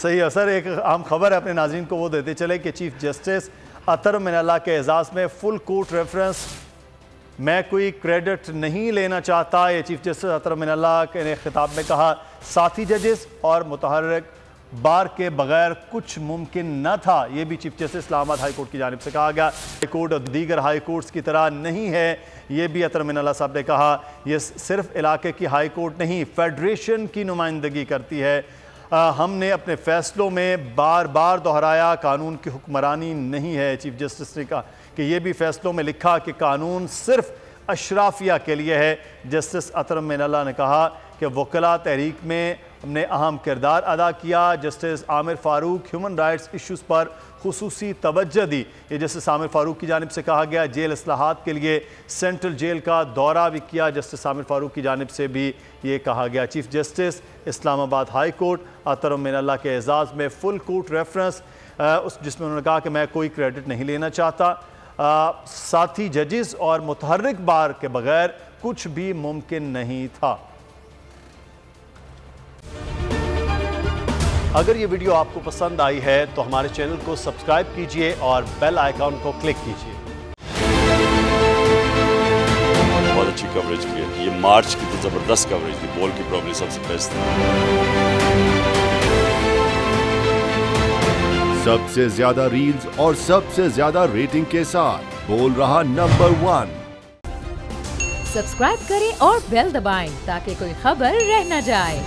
सही है सर। एक आम खबर है अपने नाज़रीन को वो देते चले कि चीफ जस्टिस अतर मिनल्ला के एजाज़ में फुल कोर्ट रेफरेंस, मैं कोई क्रेडिट नहीं लेना चाहता, ये चीफ जस्टिस अतर मिनल्ला ने खिताब में कहा। साथी जजेस और मुतहर्रिक बार के बगैर कुछ मुमकिन न था, यह भी chief justice Islamabad high court की जानिब से कहा गया। हाई कोर्ट और दीगर हाई कोर्ट्स की तरह नहीं है, यह भी अतर मिनल्ला साहब ने कहा। यह सिर्फ इलाके की हाई कोर्ट नहीं, फेडरेशन की नुमाइंदगी करती है। हमने अपने फैसलों में बार बार दोहराया, कानून की हुक्मरानी नहीं है। चीफ जस्टिस ने कहा कि यह भी फैसलों में लिखा कि कानून सिर्फ अशराफिया के लिए है। जस्टिस अतर मिनल्ला ने कहा कि वकला तहरीक में हमने अहम किरदार अदा किया। Justice Aamir Farooq human rights issues पर खुसूसी तवज्जो दी, ये जस्टिस आमिर फ़ारूक की जानिब से कहा गया। जेल इस्लाहात के लिए सेंट्रल जेल का दौरा भी किया, जस्टिस आमिर फ़ारूक की जानिब से भी ये कहा गया। Chief justice Islamabad high court Athar Minallah के एजाज़ में फुल कोर्ट रेफरेंस, जिसमें उन्होंने कहा कि मैं कोई क्रेडिट नहीं लेना चाहता, साथी जजेस और मुतहर्रिक बार के बगैर कुछ भी मुमकिन नहीं था। अगर ये वीडियो आपको पसंद आई है तो हमारे चैनल को सब्सक्राइब कीजिए और बेल आइकॉन को क्लिक कीजिए। बहुत अच्छी कवरेज की है, ये मार्च की तो जबरदस्त कवरेज थी, बॉल की प्रॉब्लम सबसे बेस्ट थी। सबसे ज्यादा रील्स और सबसे ज्यादा रेटिंग के साथ बोल रहा नंबर 1। सब्सक्राइब करें और बेल दबाएं ताकि कोई खबर रह न जाए।